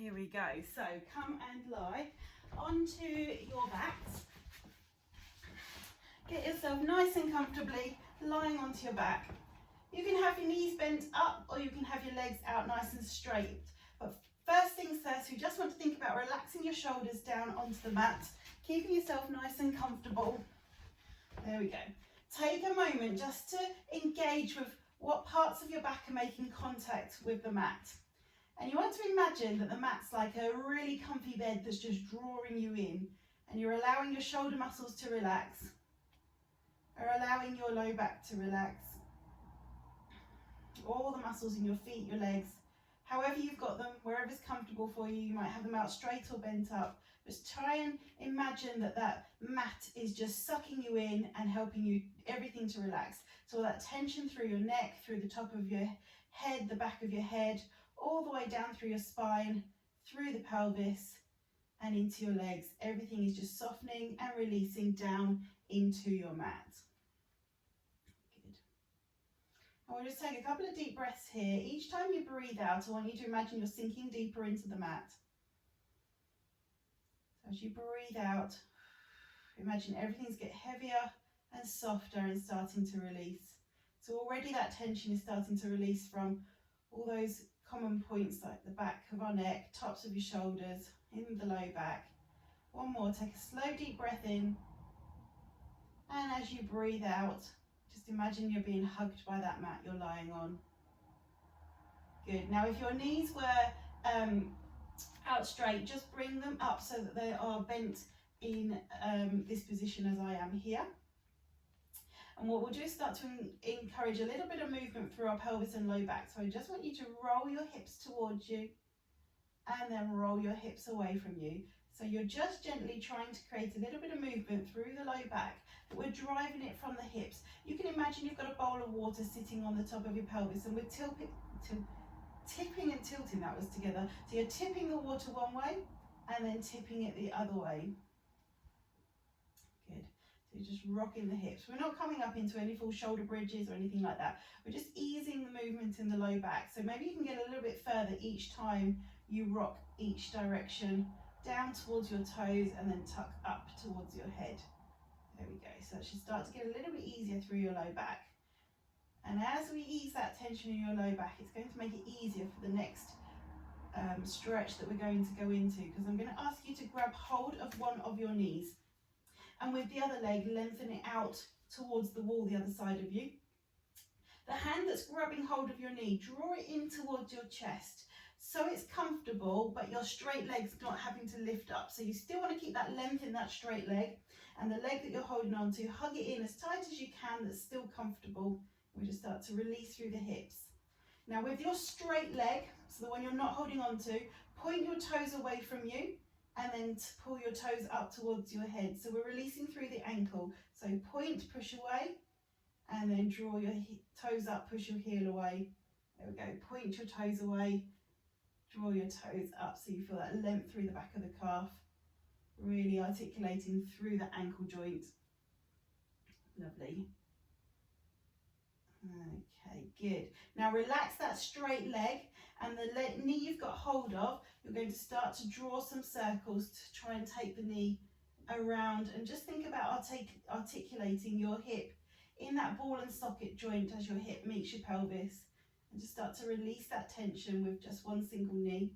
Here we go. So come and lie onto your backs. Get yourself nice and comfortably lying onto your back. You can have your knees bent up or you can have your legs out nice and straight. But first things first, we just want to think about relaxing your shoulders down onto the mat, keeping yourself nice and comfortable. There we go. Take a moment just to engage with what parts of your back are making contact with the mat. And you want to imagine that the mat's like a really comfy bed that's just drawing you in, and you're allowing your shoulder muscles to relax, or allowing your low back to relax. All the muscles in your feet, your legs, however you've got them, wherever's comfortable for you. You might have them out straight or bent up. Just try and imagine that that mat is just sucking you in and helping you, everything to relax. So all that tension through your neck, through the top of your head, the back of your head, all the way down through your spine, through the pelvis and into your legs. Everything is just softening and releasing down into your mat. Good. And we'll just take a couple of deep breaths here. Each time you breathe out, I want you to imagine you're sinking deeper into the mat. So as you breathe out, imagine everything's getting heavier and softer and starting to release. So already that tension is starting to release from all those common points like the back of our neck, tops of your shoulders, in the low back. One more, take a slow deep breath in, and as you breathe out, just imagine you're being hugged by that mat you're lying on. Good. Now if your knees were out straight, just bring them up so that they are bent in this position as I am here. And what we'll do is start to encourage a little bit of movement through our pelvis and low back. So I just want you to roll your hips towards you and then roll your hips away from you. So you're just gently trying to create a little bit of movement through the low back, but we're driving it from the hips. You can imagine you've got a bowl of water sitting on the top of your pelvis, and we're tipping and tilting, that was together. So you're tipping the water one way and then tipping it the other way. Good. So you're just rocking the hips. We're not coming up into any full shoulder bridges or anything like that. We're just easing the movement in the low back. So maybe you can get a little bit further each time you rock each direction, down towards your toes and then tuck up towards your head. There we go. So it should start to get a little bit easier through your low back. And as we ease that tension in your low back, it's going to make it easier for the next stretch that we're going to go into, because I'm going to ask you to grab hold of one of your knees, and with the other leg, lengthen it out towards the wall the other side of you. The hand that's grabbing hold of your knee, draw it in towards your chest so it's comfortable, but your straight leg's not having to lift up. So you still want to keep that length in that straight leg, and the leg that you're holding on to, hug it in as tight as you can that's still comfortable. We just start to release through the hips. Now with your straight leg, so the one you're not holding on to, point your toes away from you and then pull your toes up towards your head. So we're releasing through the ankle. So point, push away, and then draw your toes up, push your heel away. There we go. Point your toes away, draw your toes up so you feel that length through the back of the calf, really articulating through the ankle joint. Lovely. Okay, good. Now relax that straight leg, and the knee you've got hold of, you're going to start to draw some circles to try and take the knee around, and just think about articulating your hip in that ball and socket joint as your hip meets your pelvis, and just start to release that tension with just one single knee.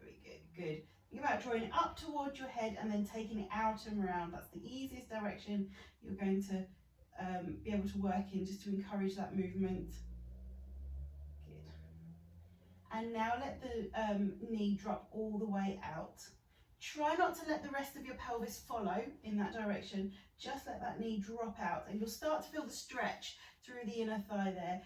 Very good, good. Think about drawing it up towards your head and then taking it out and around. That's the easiest direction you're going to be able to work in, just to encourage that movement. Good. And now let the knee drop all the way out. Try not to let the rest of your pelvis follow in that direction. Just let that knee drop out, and you'll start to feel the stretch through the inner thigh there.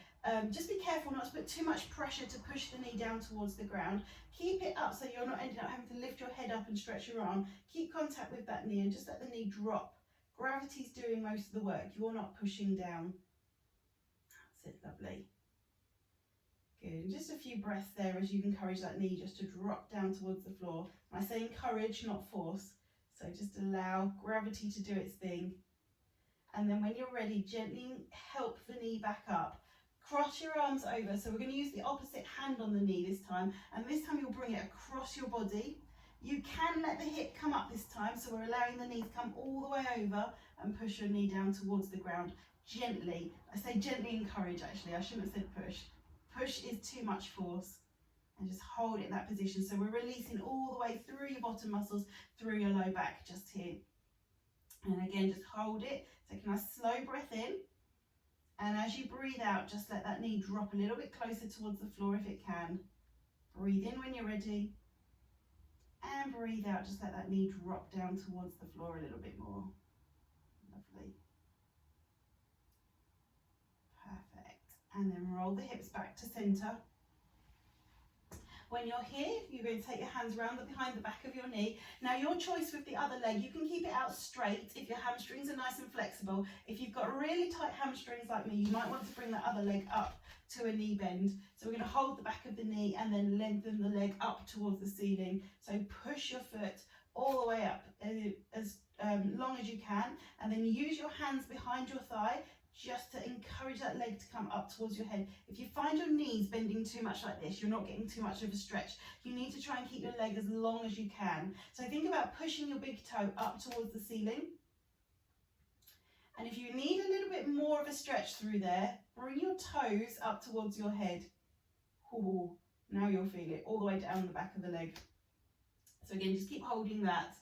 Just be careful not to put too much pressure to push the knee down towards the ground. Keep it up so you're not ending up having to lift your head up and stretch your arm. Keep contact with that knee and just let the knee drop. Gravity's doing most of the work. You're not pushing down. That's it, lovely. Good. And just a few breaths there as you encourage that knee just to drop down towards the floor. I say encourage, not force. So just allow gravity to do its thing. And then when you're ready, gently help the knee back up. Cross your arms over. So we're going to use the opposite hand on the knee this time, and this time you'll bring it across your body. You can let the hip come up this time, so we're allowing the knee to come all the way over and push your knee down towards the ground. Gently. I say gently encourage, actually. I shouldn't have said push. Push is too much force. And just hold it in that position. So we're releasing all the way through your bottom muscles, through your low back, just here. And again, just hold it. Take a nice slow breath in. And as you breathe out, just let that knee drop a little bit closer towards the floor if it can. Breathe in when you're ready. And breathe out, just let that knee drop down towards the floor a little bit more. Lovely. Perfect. And then roll the hips back to center. When you're here, you're going to take your hands around behind the back of your knee. Now your choice with the other leg, you can keep it out straight if your hamstrings are nice and flexible. If you've got really tight hamstrings like me, you might want to bring that other leg up to a knee bend. So we're going to hold the back of the knee and then lengthen the leg up towards the ceiling. So push your foot all the way up as long as you can, and then use your hands behind your thigh just to encourage that leg to come up towards your head. If you find your knees bending too much like this, you're not getting too much of a stretch. You need to try and keep your leg as long as you can. So think about pushing your big toe up towards the ceiling. And if you need a little bit more of a stretch through there, bring your toes up towards your head. Ooh, now you'll feel it all the way down the back of the leg. So again, just keep holding that.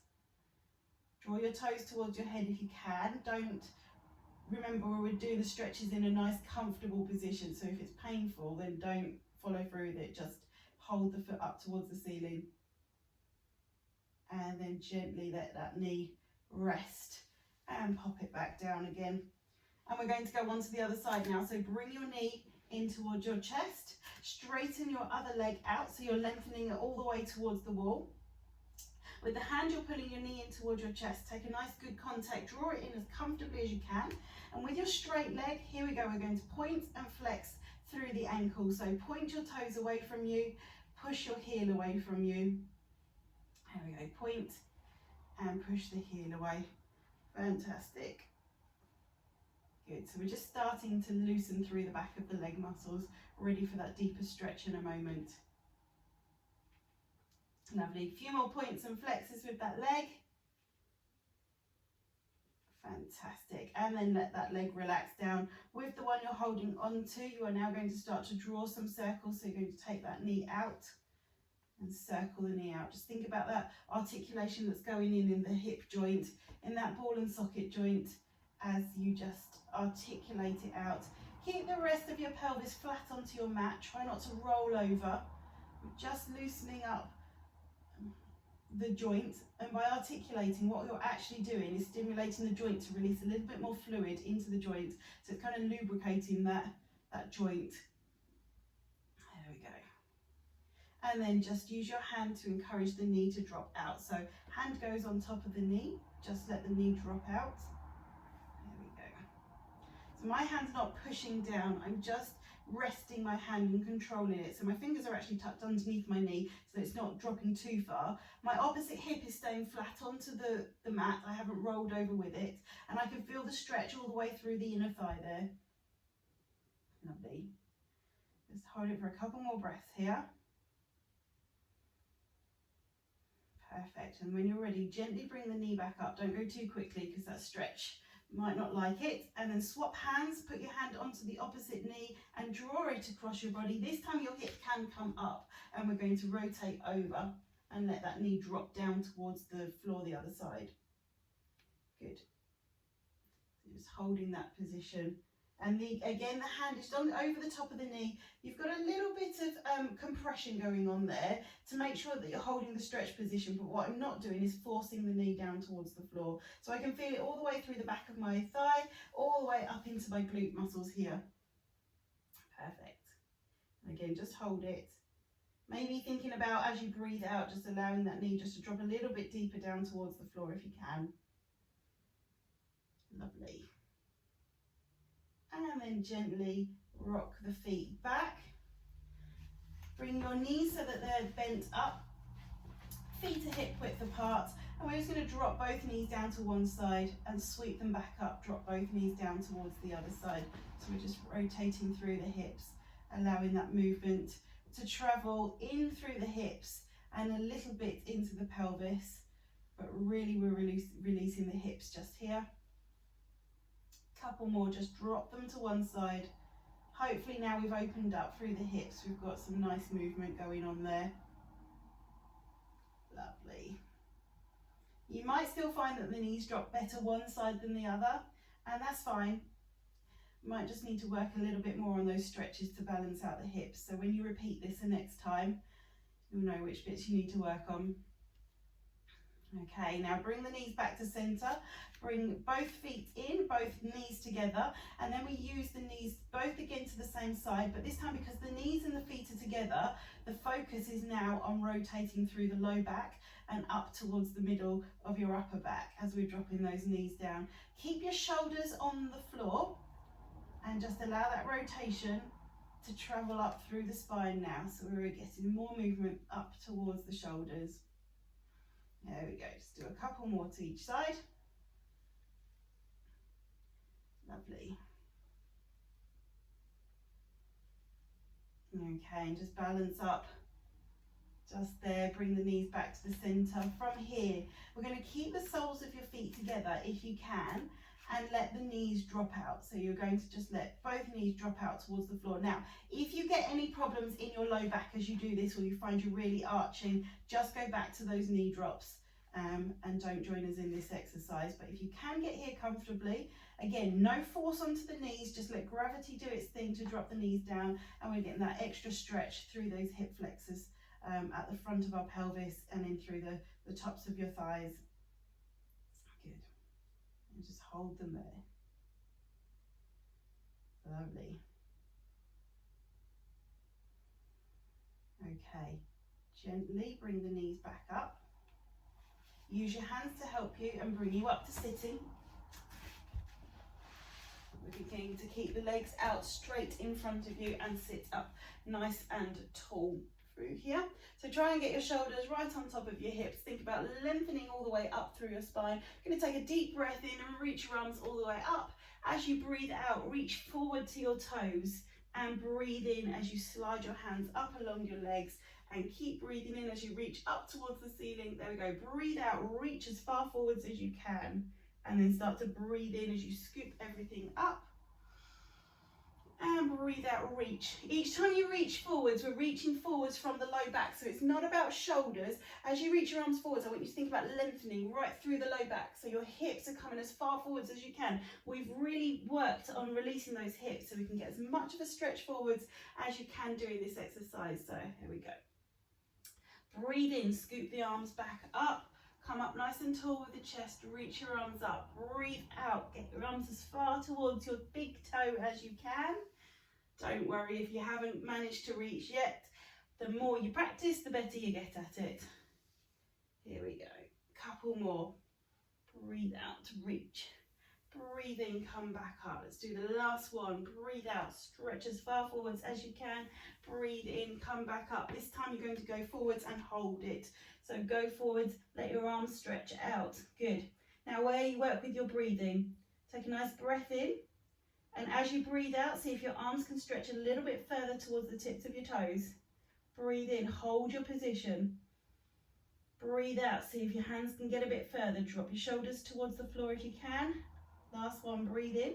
Draw your toes towards your head if you can. Remember, we're doing the stretches in a nice comfortable position, so if it's painful, then don't follow through with it. Just hold the foot up towards the ceiling and then gently let that knee rest and pop it back down again. And we're going to go on to the other side now. So bring your knee in towards your chest, straighten your other leg out so you're lengthening it all the way towards the wall. With the hand, you're pulling your knee in towards your chest. Take a nice good contact, draw it in as comfortably as you can. And with your straight leg, here we go, we're going to point and flex through the ankle. So point your toes away from you, push your heel away from you. There we go, point and push the heel away. Fantastic. Good, so we're just starting to loosen through the back of the leg muscles, ready for that deeper stretch in a moment. Lovely, a few more points and flexes with that leg. Fantastic, and then let that leg relax down. With the one you're holding onto, you are now going to start to draw some circles. So you're going to take that knee out and circle the knee out. Just think about that articulation that's going in the hip joint, in that ball and socket joint, as you just articulate it out. Keep the rest of your pelvis flat onto your mat. Try not to roll over. We're just loosening up the joint, and by articulating, what you're actually doing is stimulating the joint to release a little bit more fluid into the joint, so it's kind of lubricating that joint. There we go. And then just use your hand to encourage the knee to drop out. So hand goes on top of the knee, just let the knee drop out. There we go. So my hand's not pushing down, I'm just resting my hand and controlling it. So my fingers are actually tucked underneath my knee, so it's not dropping too far. My opposite hip is staying flat onto the mat. I haven't rolled over with it, and I can feel the stretch all the way through the inner thigh there. Lovely. Just hold it for a couple more breaths here. Perfect. And when you're ready, gently bring the knee back up. Don't go too quickly because that stretch might not like it. And then swap hands, put your hand onto the opposite knee and draw it across your body. This time your hip can come up, and we're going to rotate over and let that knee drop down towards the floor the other side. Good. So just holding that position. And again, the hand is done over the top of the knee. You've got a little bit of compression going on there to make sure that you're holding the stretch position, but what I'm not doing is forcing the knee down towards the floor. So I can feel it all the way through the back of my thigh, all the way up into my glute muscles here. Perfect. And again, just hold it. Maybe thinking about, as you breathe out, just allowing that knee just to drop a little bit deeper down towards the floor if you can. Lovely. And then gently rock the feet back. Bring your knees so that they're bent up. feet are hip width apart, and we're just going to drop both knees down to one side and sweep them back up, drop both knees down towards the other side. So we're just rotating through the hips, allowing that movement to travel in through the hips and a little bit into the pelvis, but really we're releasing the hips just here. Couple more, just drop them to one side. Hopefully now we've opened up through the hips, we've got some nice movement going on there. Lovely. You might still find that the knees drop better one side than the other, and that's fine. You might just need to work a little bit more on those stretches to balance out the hips. So when you repeat this the next time, you'll know which bits you need to work on. Okay, now bring the knees back to center, bring both feet in, both knees together, and then we use the knees both again to the same side, but this time because the knees and the feet are together, the focus is now on rotating through the low back and up towards the middle of your upper back as we're dropping those knees down. Keep your shoulders on the floor and just allow that rotation to travel up through the spine now, so we're getting more movement up towards the shoulders. There we go, just do a couple more to each side. Lovely. Okay, and just balance up just there, bring the knees back to the center. From here, we're going to keep the soles of your feet together if you can, and let the knees drop out. So you're going to just let both knees drop out towards the floor. Now, if you get any problems in your low back as you do this, or you find you're really arching, just go back to those knee drops and don't join us in this exercise. But if you can get here comfortably, again, no force onto the knees, just let gravity do its thing to drop the knees down, and we're getting that extra stretch through those hip flexors at the front of our pelvis and in through the tops of your thighs. Good. And just hold them there. Lovely. Okay, gently bring the knees back up. Use your hands to help you and bring you up to sitting. We're going to keep the legs out straight in front of you and sit up nice and tall through here. So try and get your shoulders right on top of your hips. Think about lengthening all the way up through your spine. You're going to take a deep breath in and reach your arms all the way up. As you breathe out, reach forward to your toes and breathe in as you slide your hands up along your legs, and keep breathing in as you reach up towards the ceiling. There we go. Breathe out, reach as far forwards as you can, and then start to breathe in as you scoop everything up. And breathe out, reach. Each time you reach forwards, we're reaching forwards from the low back, so it's not about shoulders. As you reach your arms forwards, I want you to think about lengthening right through the low back, so your hips are coming as far forwards as you can. We've really worked on releasing those hips so we can get as much of a stretch forwards as you can doing this exercise. So here we go. Breathe in, scoop the arms back up. Come up nice and tall with the chest, reach your arms up. Breathe out, get your arms as far towards your big toe as you can. Don't worry if you haven't managed to reach yet. The more you practice, the better you get at it. Here we go, couple more. Breathe out, reach. Breathe in, come back up. Let's do the last one. Breathe out, stretch as far forwards as you can. Breathe in, come back up. This time you're going to go forwards and hold it. So go forwards, let your arms stretch out. Good. Now where you work with your breathing, take a nice breath in, and as you breathe out, see if your arms can stretch a little bit further towards the tips of your toes. Breathe in, hold your position. Breathe out, see if your hands can get a bit further. Drop your shoulders towards the floor if you can. Last one, breathe in.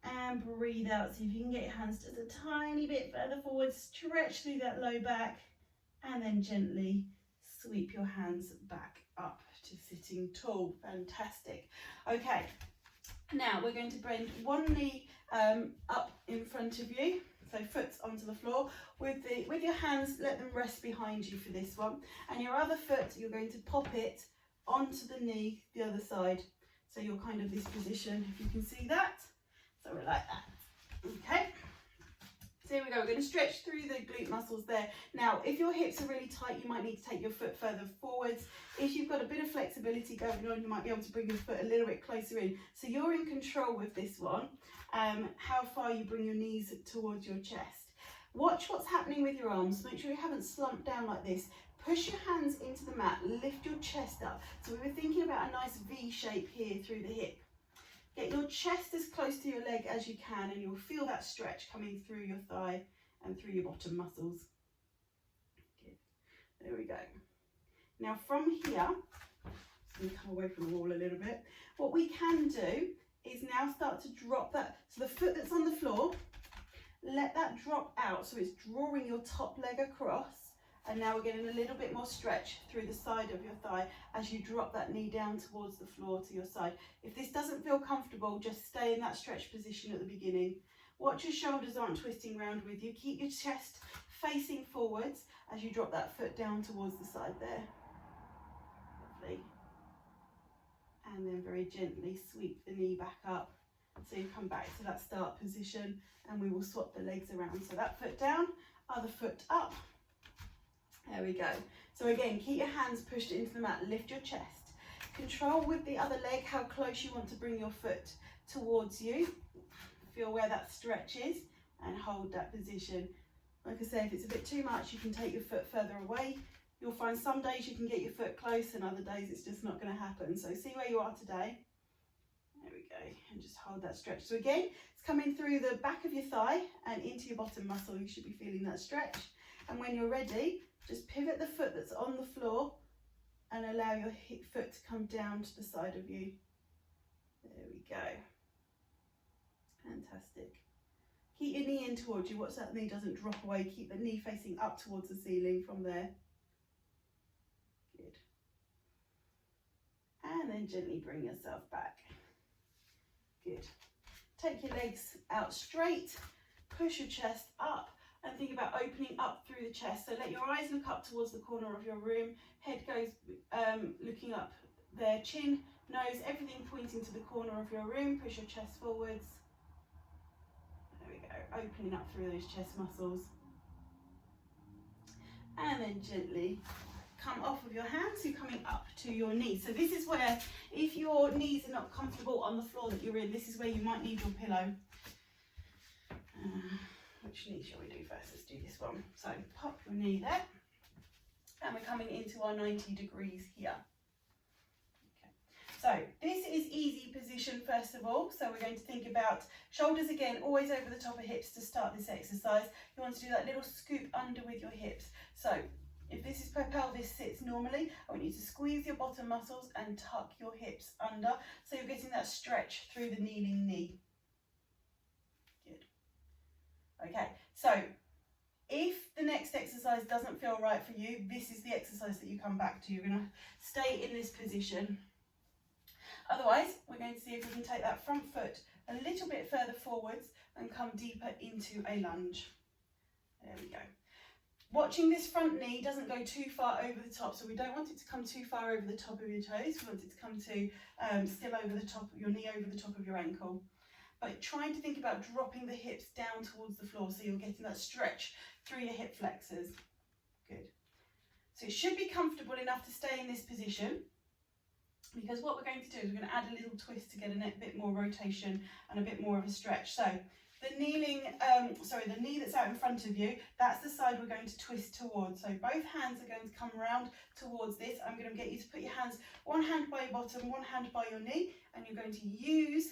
And breathe out, see if you can get your hands just a tiny bit further forward. Stretch through that low back, and then gently sweep your hands back up to sitting tall. Fantastic. Okay, now we're going to bend one knee up in front of you, so foot onto the floor. With your hands, let them rest behind you for this one, and your other foot, you're going to pop it onto the knee the other side, so you're kind of this position, if you can see that. So we're like that. Okay, so here we go. We're going to stretch through the glute muscles there. Now if your hips are really tight, you might need to take your foot further forwards. If you've got a bit of flexibility going on, you might be able to bring your foot a little bit closer in. So you're in control with this one, how far you bring your knees towards your chest. Watch what's happening with your arms. Make sure you haven't slumped down like this. Push your hands into the mat, lift your chest up. So we were thinking about a nice V shape here through the hip. Get your chest as close to your leg as you can, and you'll feel that stretch coming through your thigh and through your bottom muscles. Good. There we go. Now from here, just going to come away from the wall a little bit. What we can do is now start to drop that. So the foot that's on the floor, let that drop out so it's drawing your top leg across, and now we're getting a little bit more stretch through the side of your thigh as you drop that knee down towards the floor to your side. If this doesn't feel comfortable, just stay in that stretch position at the beginning. Watch your shoulders aren't twisting around with you. Keep your chest facing forwards as you drop that foot down towards the side there. Lovely. And then very gently sweep the knee back up. So you come back to that start position, and we will swap the legs around. So that foot down, other foot up. There we go. So again, keep your hands pushed into the mat, lift your chest. Control with the other leg how close you want to bring your foot towards you. Feel where that stretch is and hold that position. Like I say, if it's a bit too much, you can take your foot further away. You'll find some days you can get your foot close and other days it's just not going to happen. So see where you are today. There we go, and just hold that stretch. So again, it's coming through the back of your thigh and into your bottom muscle. You should be feeling that stretch. And when you're ready, just pivot the foot that's on the floor and allow your foot to come down to the side of you. There we go. Fantastic. Keep your knee in towards you. Watch that knee doesn't drop away. Keep the knee facing up towards the ceiling from there. Good. And then gently bring yourself back. Good. Take your legs out straight. Push your chest up. And think about opening up through the chest. So let your eyes look up towards the corner of your room. Head goes looking up there. Chin, nose, everything pointing to the corner of your room. Push your chest forwards. There we go. Opening up through those chest muscles. And then gently come off of your hands. You're coming up to your knees. So this is where, if your knees are not comfortable on the floor that you're in, this is where you might need your pillow. Which knee shall we do first? Let's do this one. So pop your knee there, and we're coming into our 90 degrees here. Okay. So this is easy position first of all. So we're going to think about shoulders again, always over the top of hips to start this exercise. You want to do that little scoop under with your hips. So if this is where pelvis sits normally, I want you to squeeze your bottom muscles and tuck your hips under, so you're getting that stretch through the kneeling knee. Okay, so if the next exercise doesn't feel right for you, this is the exercise that you come back to. You're going to stay in this position. Otherwise, we're going to see if we can take that front foot a little bit further forwards and come deeper into a lunge. There we go. Watching this front knee doesn't go too far over the top, so we don't want it to come too far over the top of your toes. We want it to come to still over the top, your knee over the top of your ankle. But trying to think about dropping the hips down towards the floor so you're getting that stretch through your hip flexors. Good. So it should be comfortable enough to stay in this position, because what we're going to do is we're going to add a little twist to get a bit more rotation and a bit more of a stretch. So the knee that's out in front of you, that's the side we're going to twist towards. So both hands are going to come around towards this. I'm going to get you to put your hands, one hand by your bottom, one hand by your knee, and you're going to use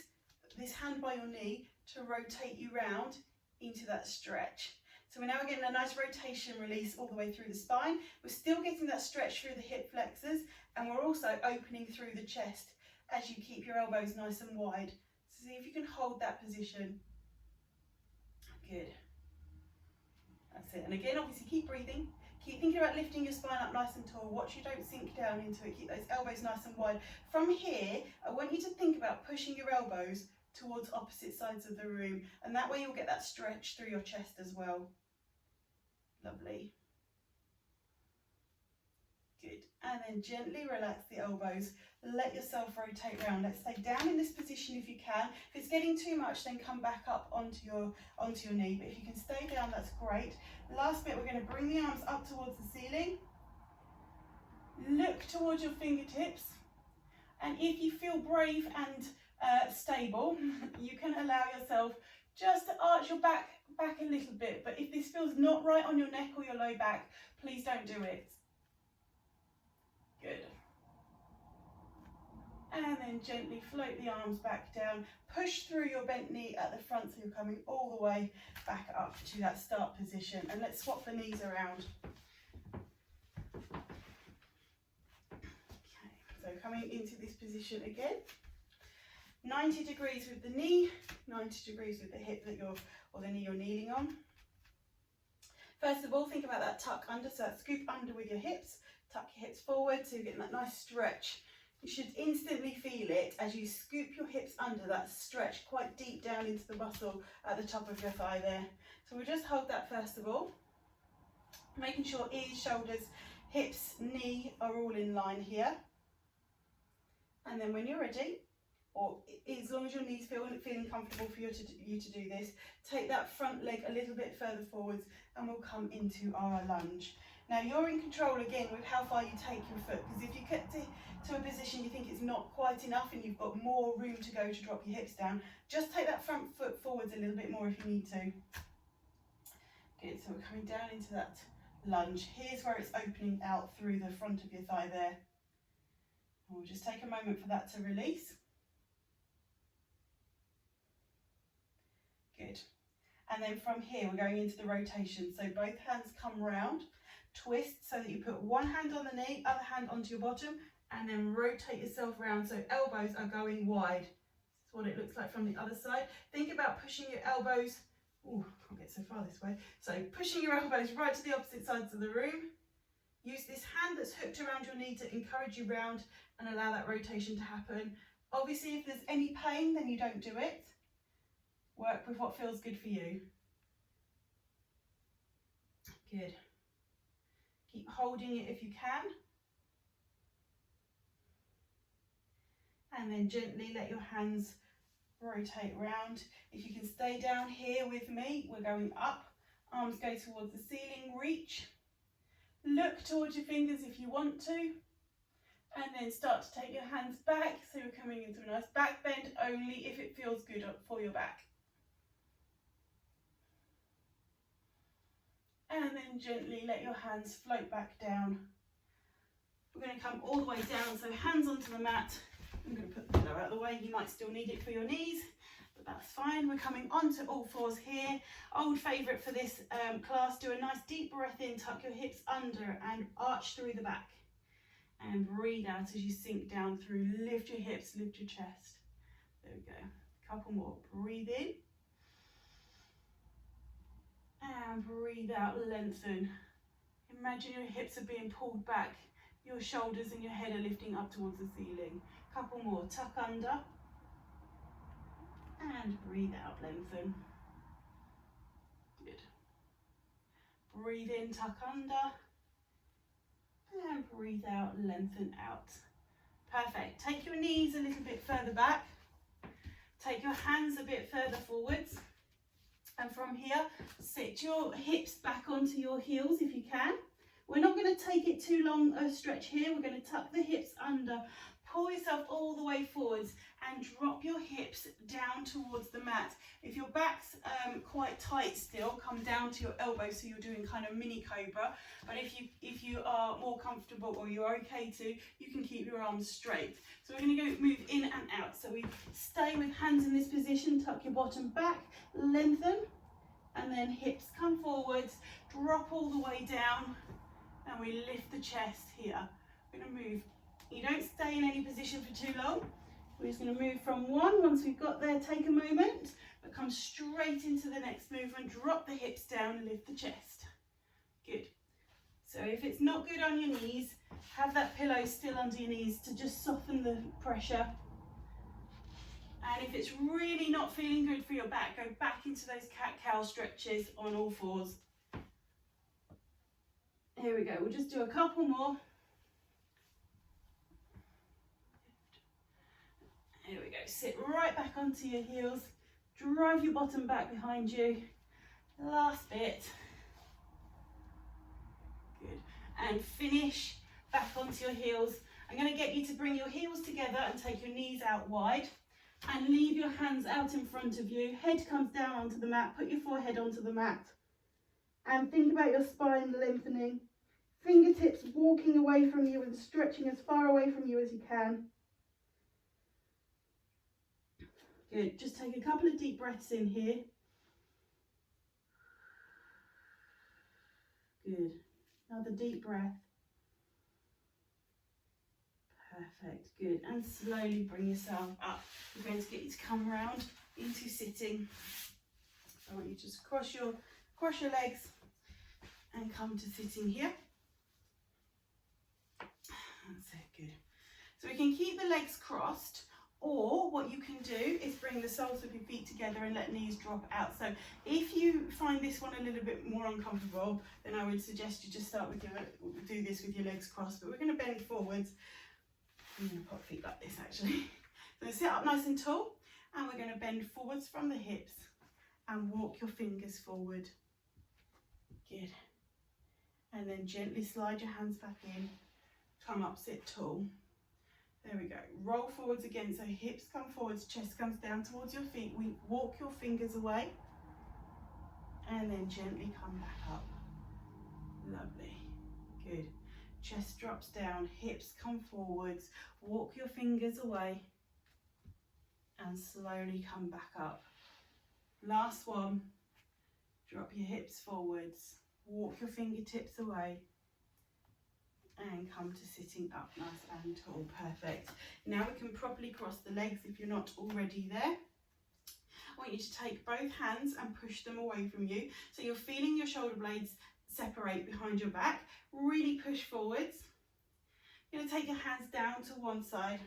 this hand by your knee to rotate you round into that stretch. So we're now getting a nice rotation release all the way through the spine. We're still getting that stretch through the hip flexors, and we're also opening through the chest as you keep your elbows nice and wide. So see if you can hold that position. Good. That's it. And again, obviously keep breathing. Keep thinking about lifting your spine up nice and tall. Watch you don't sink down into it. Keep those elbows nice and wide. From here, I want you to think about pushing your elbows towards opposite sides of the room, and that way you'll get that stretch through your chest as well. Lovely. Good. And then gently relax the elbows. Let yourself rotate round. Let's stay down in this position if you can. If it's getting too much, then come back up onto your knee. But if you can stay down, that's great. Last bit, we're going to bring the arms up towards the ceiling. Look towards your fingertips. And if you feel brave and stable, you can allow yourself just to arch your back a little bit. But if this feels not right on your neck or your low back, please don't do it. Good. And then gently float the arms back down. Push through your bent knee at the front so you're coming all the way back up to that start position. And let's swap the knees around. Okay, so coming into this position again. 90 degrees with the knee, 90 degrees with the hip that you're, or the knee you're kneeling on. First of all, think about that tuck under, so that scoop under with your hips, tuck your hips forward so you're getting that nice stretch. You should instantly feel it as you scoop your hips under, that stretch quite deep down into the muscle at the top of your thigh there. So we'll just hold that first of all, making sure ears, shoulders, hips, knee are all in line here. And then when you're ready, or as long as your knees feeling comfortable for you to do this, take that front leg a little bit further forwards and we'll come into our lunge. Now you're in control again with how far you take your foot, because if you get to a position you think it's not quite enough and you've got more room to go to drop your hips down, just take that front foot forwards a little bit more if you need to. Good, so we're coming down into that lunge. Here's where it's opening out through the front of your thigh there. And we'll just take a moment for that to release. Good. And then from here we're going into the rotation. So both hands come round, twist so that you put one hand on the knee, other hand onto your bottom, and then rotate yourself round so elbows are going wide. This is what it looks like from the other side. Think about pushing your elbows, oh, I can't get so far this way. So pushing your elbows right to the opposite sides of the room. Use this hand that's hooked around your knee to encourage you round and allow that rotation to happen. Obviously if there's any pain then you don't do it. Work with what feels good for you. Good. Keep holding it if you can. And then gently let your hands rotate round. If you can stay down here with me, we're going up. Arms go towards the ceiling, reach. Look towards your fingers if you want to. And then start to take your hands back. So you're coming into a nice back bend only if it feels good for your back. And then gently let your hands float back down. We're going to come all the way down, so hands onto the mat. I'm going to put the pillow out of the way, you might still need it for your knees, but that's fine. We're coming onto all fours here. Old favourite for this class, do a nice deep breath in, tuck your hips under and arch through the back. And breathe out as you sink down through, lift your hips, lift your chest. There we go, couple more, breathe in. And breathe out, lengthen. Imagine your hips are being pulled back, your shoulders and your head are lifting up towards the ceiling. Couple more, tuck under. And breathe out, lengthen. Good. Breathe in, tuck under. And breathe out, lengthen out. Perfect. Take your knees a little bit further back. Take your hands a bit further forwards. And from here, sit your hips back onto your heels if you can. We're not going to take it too long a stretch here. We're going to tuck the hips under, pull yourself all the way forwards and drop your hips down towards the mat. If your back's quite tight still, come down to your elbows so you're doing kind of mini cobra. But if you are more comfortable or you're okay to, you can keep your arms straight. So we're going to go move in and out. So we stay with hands in this position, tuck your bottom back, lengthen, and then hips come forwards, drop all the way down, and we lift the chest here. We're going to move. You don't stay in any position for too long. We're just going to move from one. Once we've got there, take a moment, but come straight into the next movement. Drop the hips down, lift the chest. Good. So if it's not good on your knees, have that pillow still under your knees to just soften the pressure. And if it's really not feeling good for your back, go back into those cat-cow stretches on all fours. Here we go, we'll just do a couple more. Here we go, sit right back onto your heels, drive your bottom back behind you. Last bit. Good, and finish back onto your heels. I'm going to get you to bring your heels together and take your knees out wide. And leave your hands out in front of you. Head comes down onto the mat. Put your forehead onto the mat. And think about your spine lengthening. Fingertips walking away from you and stretching as far away from you as you can. Good. Just take a couple of deep breaths in here. Good. Another deep breath. Perfect. Good. And slowly bring yourself up. We're going to get you to come round into sitting. So I want you to just cross your legs and come to sitting here. That's it. Good. So we can keep the legs crossed, or what you can do is bring the soles of your feet together and let knees drop out. So if you find this one a little bit more uncomfortable, then I would suggest you just start with do this with your legs crossed. But we're going to bend forwards. I'm going to pop feet like this actually. So sit up nice and tall, and we're going to bend forwards from the hips and walk your fingers forward. Good. And then gently slide your hands back in. Come up, sit tall. There we go. Roll forwards again, so hips come forwards, chest comes down towards your feet. We walk your fingers away and then gently come back up. Lovely. Good. Chest drops down, hips come forwards, walk your fingers away and slowly come back up. Last one. Drop your hips forwards, walk your fingertips away and come to sitting up nice and tall. Perfect. Now we can properly cross the legs if you're not already there. I want you to take both hands and push them away from you. So you're feeling your shoulder blades separate behind your back. Really push forwards. You're going to take your hands down to one side.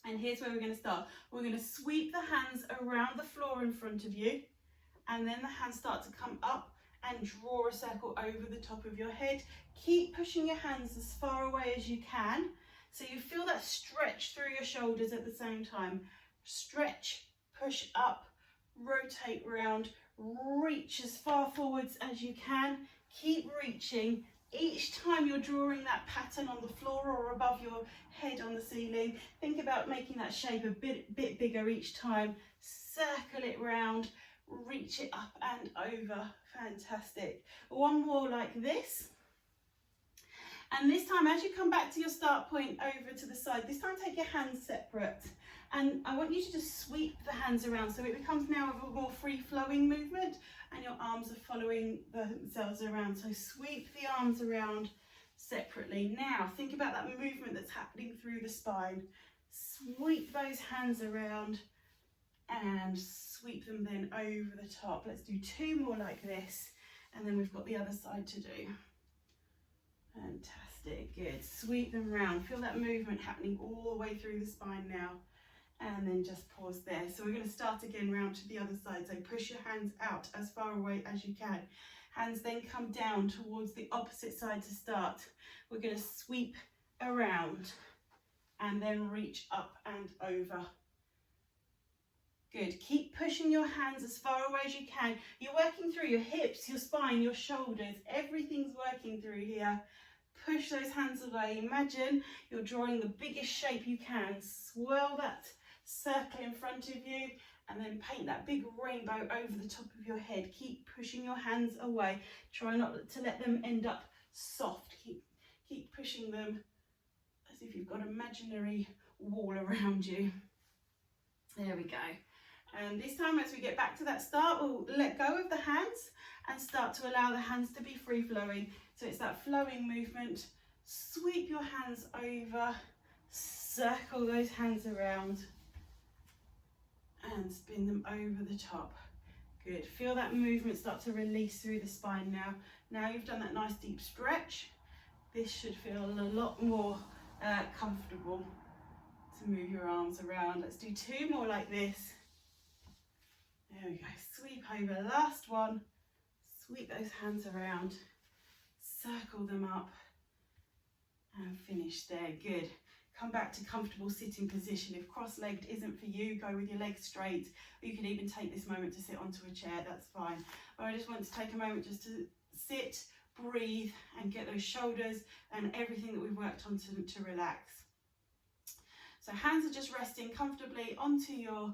And here's where we're going to start. We're going to sweep the hands around the floor in front of you. And then the hands start to come up and draw a circle over the top of your head. Keep pushing your hands as far away as you can, so you feel that stretch through your shoulders at the same time. Stretch, push up, rotate round, reach as far forwards as you can. Keep reaching. Each time you're drawing that pattern on the floor or above your head on the ceiling, think about making that shape a bit bigger each time. Circle it round, reach it up and over. Fantastic. One more like this. And this time, as you come back to your start point over to the side, this time take your hands separate. And I want you to just sweep the hands around so it becomes now a more free-flowing movement and your arms are following themselves around. So sweep the arms around separately. Now, think about that movement that's happening through the spine. Sweep those hands around and sweep them then over the top. Let's do two more like this, and then we've got the other side to do. Fantastic, good. Sweep them round. Feel that movement happening all the way through the spine now. And then just pause there. So we're going to start again round to the other side. So push your hands out as far away as you can. Hands then come down towards the opposite side to start. We're going to sweep around and then reach up and over. Good. Keep pushing your hands as far away as you can. You're working through your hips, your spine, your shoulders. Everything's working through here. Push those hands away. Imagine you're drawing the biggest shape you can. Swirl that circle in front of you and then paint that big rainbow over the top of your head. Keep pushing your hands away. Try not to let them end up soft. Keep pushing them as if you've got an imaginary wall around you. There we go. And this time, as we get back to that start, we'll let go of the hands and start to allow the hands to be free flowing. So it's that flowing movement. Sweep your hands over, circle those hands around and spin them over the top. Good. Feel that movement start to release through the spine now. Now you've done that nice deep stretch. This should feel a lot more comfortable to move your arms around. Let's do two more like this. There we go. Sweep over. Last one. Sweep those hands around. Circle them up. And finish there. Good. Come back to comfortable sitting position. If cross-legged isn't for you, go with your legs straight. Or you can even take this moment to sit onto a chair. That's fine. But I just want to take a moment just to sit, breathe, and get those shoulders and everything that we've worked on to relax. So hands are just resting comfortably onto your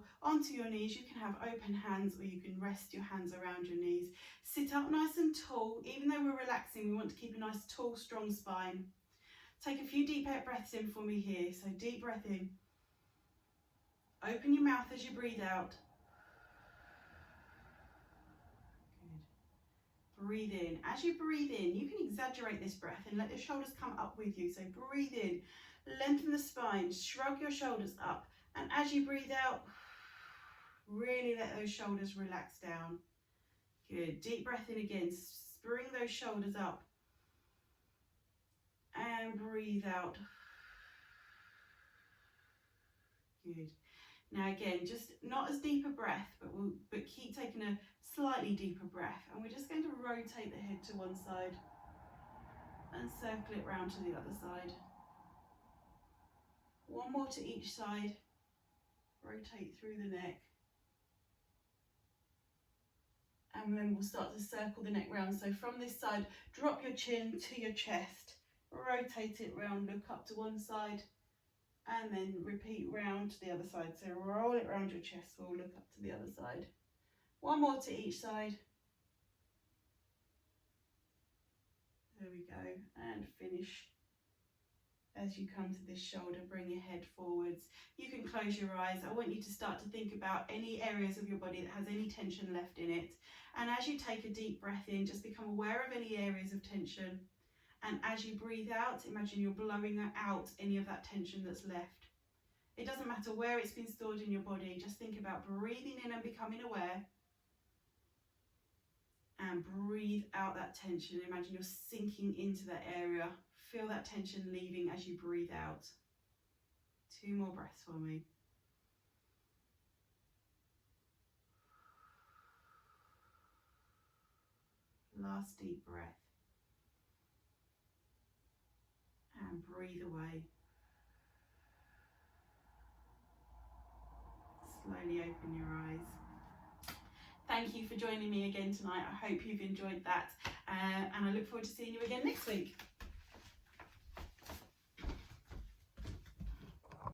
knees. You can have open hands or you can rest your hands around your knees. Sit up nice and tall. Even though we're relaxing, we want to keep a nice tall, strong spine. Take a few deep breaths in for me here. So deep breath in. Open your mouth as you breathe out. Good. Breathe in. As you breathe in, you can exaggerate this breath and let your shoulders come up with you. So breathe in, lengthen the spine, shrug your shoulders up. And as you breathe out, really let those shoulders relax down. Good. Deep breath in again. Bring those shoulders up. And breathe out. Good. Now again, just not as deep a breath, but keep taking a slightly deeper breath. And we're just going to rotate the head to one side and circle it round to the other side. One more to each side. Rotate through the neck. And then we'll start to circle the neck round. So from this side, drop your chin to your chest. Rotate it round, look up to one side. And then repeat round to the other side. So roll it round your chest, we'll look up to the other side. One more to each side. There we go. And finish. As you come to this shoulder, bring your head forwards. You can close your eyes. I want you to start to think about any areas of your body that has any tension left in it. And as you take a deep breath in, just become aware of any areas of tension. And as you breathe out, imagine you're blowing out any of that tension that's left. It doesn't matter where it's been stored in your body, just think about breathing in and becoming aware. And breathe out that tension. Imagine you're sinking into that area. Feel that tension leaving as you breathe out. 2 more breaths for me. Last deep breath. And breathe away. Slowly open your eyes. Thank you for joining me again tonight. I hope you've enjoyed that. And I look forward to seeing you again next week.